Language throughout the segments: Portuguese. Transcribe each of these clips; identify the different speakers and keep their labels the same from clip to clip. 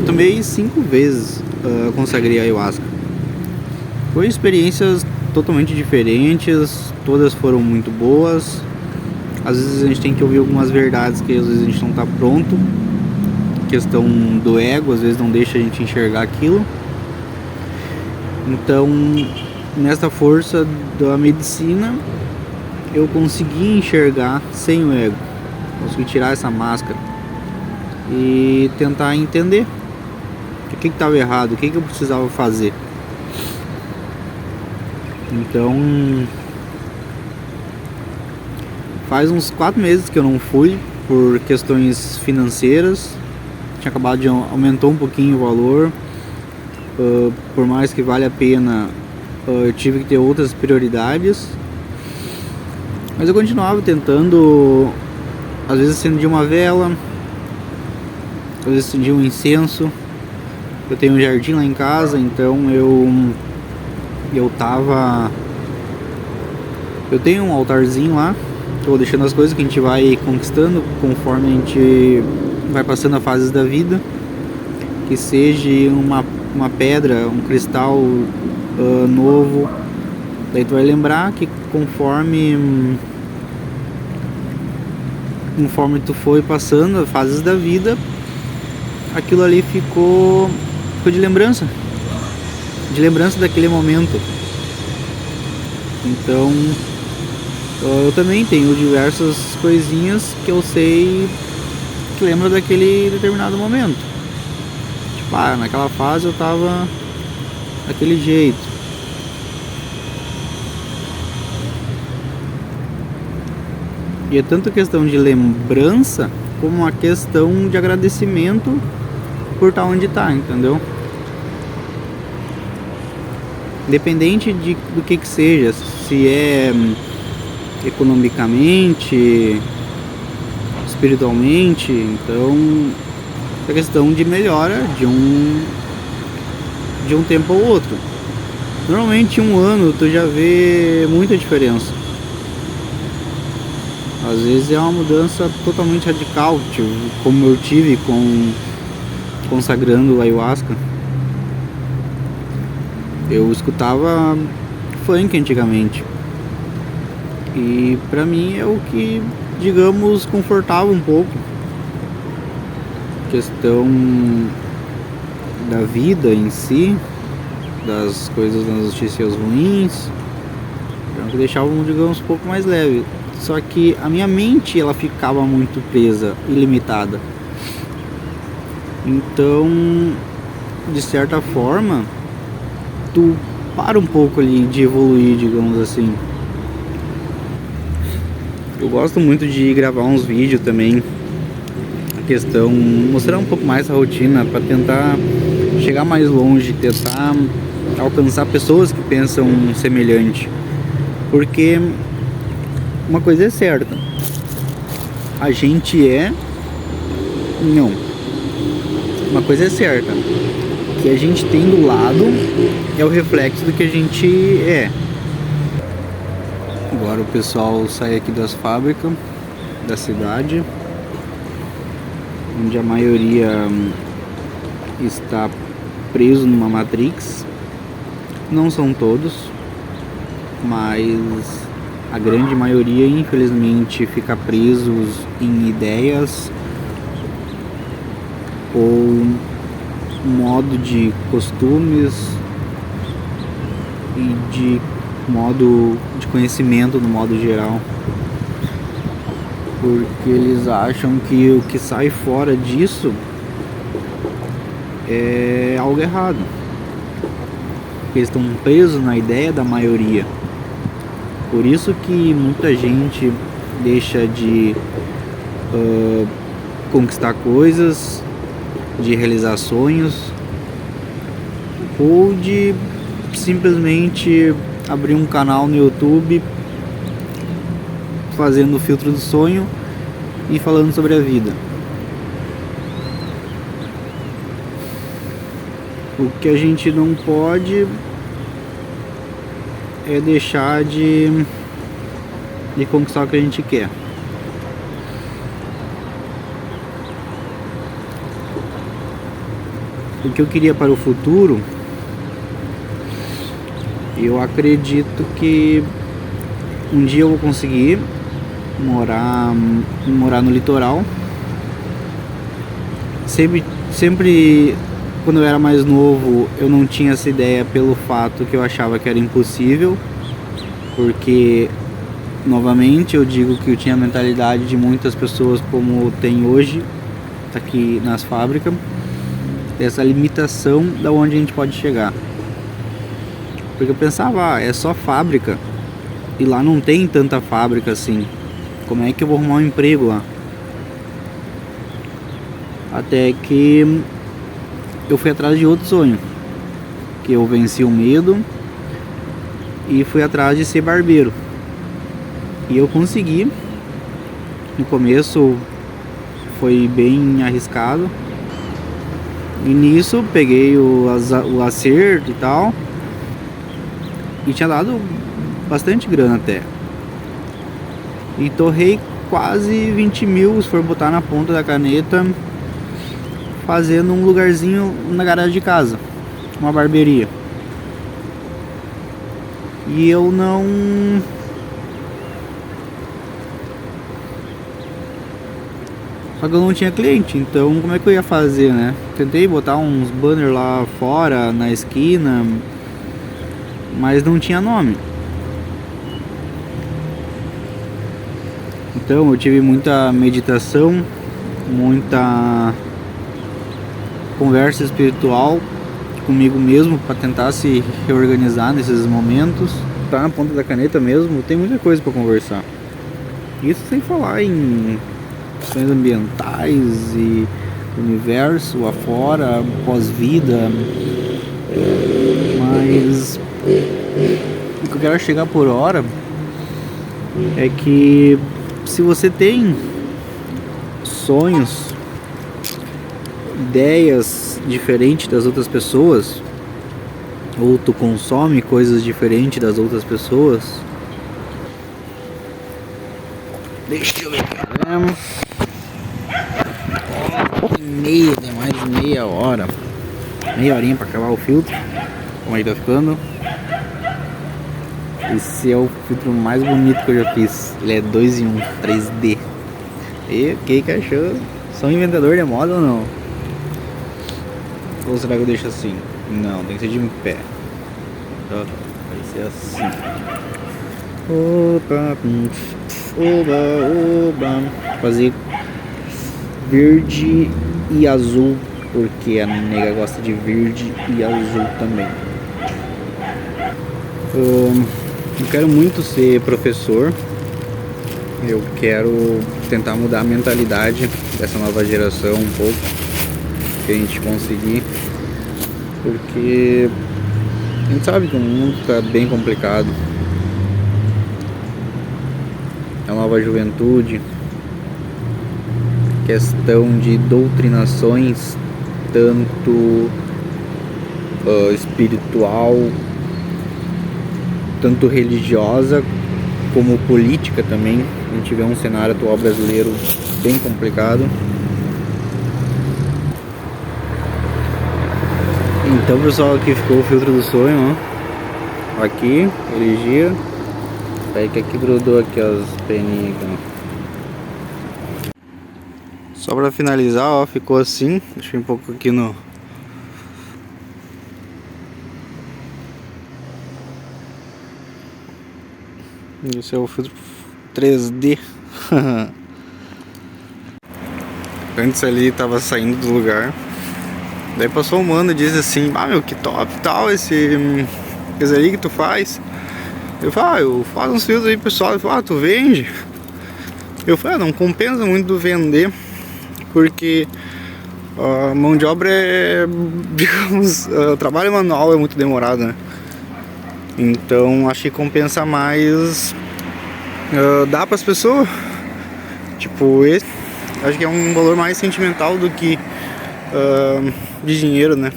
Speaker 1: tomei 5 vezes, consagrei a ayahuasca. Foi experiências totalmente diferentes, todas foram muito boas. Às vezes a gente tem que ouvir algumas verdades que às vezes a gente não está pronto. Questão do ego, às vezes não deixa a gente enxergar aquilo. Então, nessa força da medicina, eu consegui enxergar sem o ego. Consegui tirar essa máscara e tentar entender o que estava errado, o que eu precisava fazer. Então, faz uns 4 meses que eu não fui por questões financeiras. Tinha acabado de aumentou um pouquinho o valor. Por mais que vale a pena, eu tive que ter outras prioridades. Mas eu continuava tentando. Às vezes acendia uma vela, às vezes acendia um incenso. Eu tenho um jardim lá em casa, então eu tenho um altarzinho lá. Tô deixando as coisas que a gente vai conquistando conforme a gente vai passando a fases da vida. Que seja uma pedra, um cristal novo. Daí tu vai lembrar que conforme tu foi passando as fases da vida, aquilo ali ficou de lembrança daquele momento. Então eu também tenho diversas coisinhas que eu sei que lembra daquele determinado momento. Tipo, naquela fase eu tava daquele jeito. E é tanto questão de lembrança como uma questão de agradecimento por estar onde tá, entendeu? Independente do que seja, se é economicamente, espiritualmente, então é questão de melhora de um tempo ao outro. Normalmente 1 ano tu já vê muita diferença. Às vezes é uma mudança totalmente radical, tipo, como eu tive consagrando a ayahuasca. Eu escutava funk antigamente. E pra mim é o que, digamos, confortava um pouco. Questão da vida em si, das coisas, das notícias ruins, que deixavam, digamos, um pouco mais leve. Só que a minha mente, ela ficava muito presa e limitada. Então, de certa forma, tu para um pouco ali de evoluir, digamos assim. Eu gosto muito de gravar uns vídeos também, a questão, mostrar um pouco mais a rotina para tentar chegar mais longe, tentar alcançar pessoas que pensam semelhante. Porque uma coisa é certa, a gente não. Uma coisa é certa, que a gente tem do lado é o reflexo do que a gente é. Agora o pessoal sai aqui das fábricas da cidade, onde a maioria está preso numa Matrix. Não são todos, mas a grande maioria, infelizmente, fica presos em ideias ou modo de costumes e de modo de conhecimento no modo geral, porque eles acham que o que sai fora disso é algo errado, porque eles estão presos na ideia da maioria. Por isso que muita gente deixa de conquistar coisas, de realizar sonhos, ou de simplesmente abrir um canal no YouTube fazendo o filtro do sonho e falando sobre a vida. O que a gente não pode é deixar de conquistar o que a gente quer. o que eu queria para o futuro, eu acredito que um dia eu vou conseguir morar no litoral. Sempre quando eu era mais novo, eu não tinha essa ideia pelo fato que eu achava que era impossível, porque novamente eu digo que eu tinha a mentalidade de muitas pessoas como tem hoje aqui nas fábricas, essa limitação da onde a gente pode chegar. Porque eu pensava, é só fábrica, e lá não tem tanta fábrica assim, como é que eu vou arrumar um emprego lá? Até que eu fui atrás de outro sonho, que eu venci o medo e fui atrás de ser barbeiro. E eu consegui. No começo foi bem arriscado, e nisso peguei o acerto e tal, e tinha dado bastante grana até, e torrei quase 20 mil, se for botar na ponta da caneta, fazendo um lugarzinho na garagem de casa, uma barbearia. E eu não... Só que eu não tinha cliente, então como é que eu ia fazer, né? Tentei botar uns banners lá fora, na esquina, mas não tinha nome. Então eu tive muita meditação, muita conversa espiritual comigo mesmo para tentar se reorganizar nesses momentos. Tá na ponta da caneta mesmo, tem muita coisa para conversar. Isso sem falar em questões ambientais e universo afora, pós-vida. Mas o que eu quero chegar por hora é que se você tem sonhos, ideias diferentes das outras pessoas, ou tu consome coisas diferentes das outras pessoas, deixa eu ver, caramba, tem mais de meia hora, meia horinha pra acabar o filtro, como aí tá ficando. Esse é o filtro mais bonito que eu já fiz, ele é 2 em 1, 3D. E o que achou? Sou inventador de moda ou não? Ou será que eu deixo assim? Não, tem que ser de pé. Vai ser assim. Opa, oba, oba. Fazer verde e azul, porque a nega gosta de verde e azul também. Eu quero muito ser professor. Eu quero tentar mudar a mentalidade dessa nova geração um pouco, que a gente conseguir, porque a gente sabe que o mundo está bem complicado. A nova juventude, questão de doutrinações, tanto espiritual, tanto religiosa como política também. A gente vê um cenário atual brasileiro bem complicado. Então, pessoal, aqui ficou o filtro do sonho, ó. Aqui, ele gira. Aí que aqui grudou aqui as peninhas aqui, ó. Só pra finalizar, ó, ficou assim. Deixa eu um pouco aqui no... Esse é o filtro 3D. Antes ali tava saindo do lugar. Daí passou um mano e disse assim: ah, meu, que top tal esse ali que tu faz. Eu falei: ah, eu faço uns filtros aí, pessoal. Ele falou: ah, tu vende? Eu falei: ah, não compensa muito vender, porque a mão de obra é, digamos, o trabalho manual é muito demorado, né? Então acho que compensa mais dar para as pessoas. Tipo, esse acho que é um valor mais sentimental do que de dinheiro, né?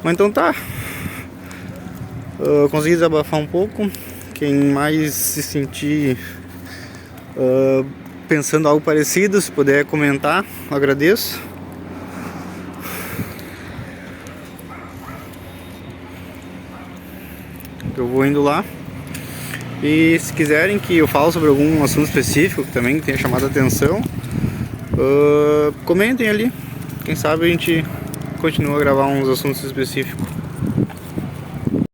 Speaker 1: Mas então tá. Consegui desabafar um pouco. Quem mais se sentir pensando algo parecido, se puder comentar, agradeço. Eu vou indo lá. E se quiserem que eu fale sobre algum assunto específico que também tenha chamado a atenção, comentem ali. Quem sabe a gente continua a gravar uns assuntos específicos.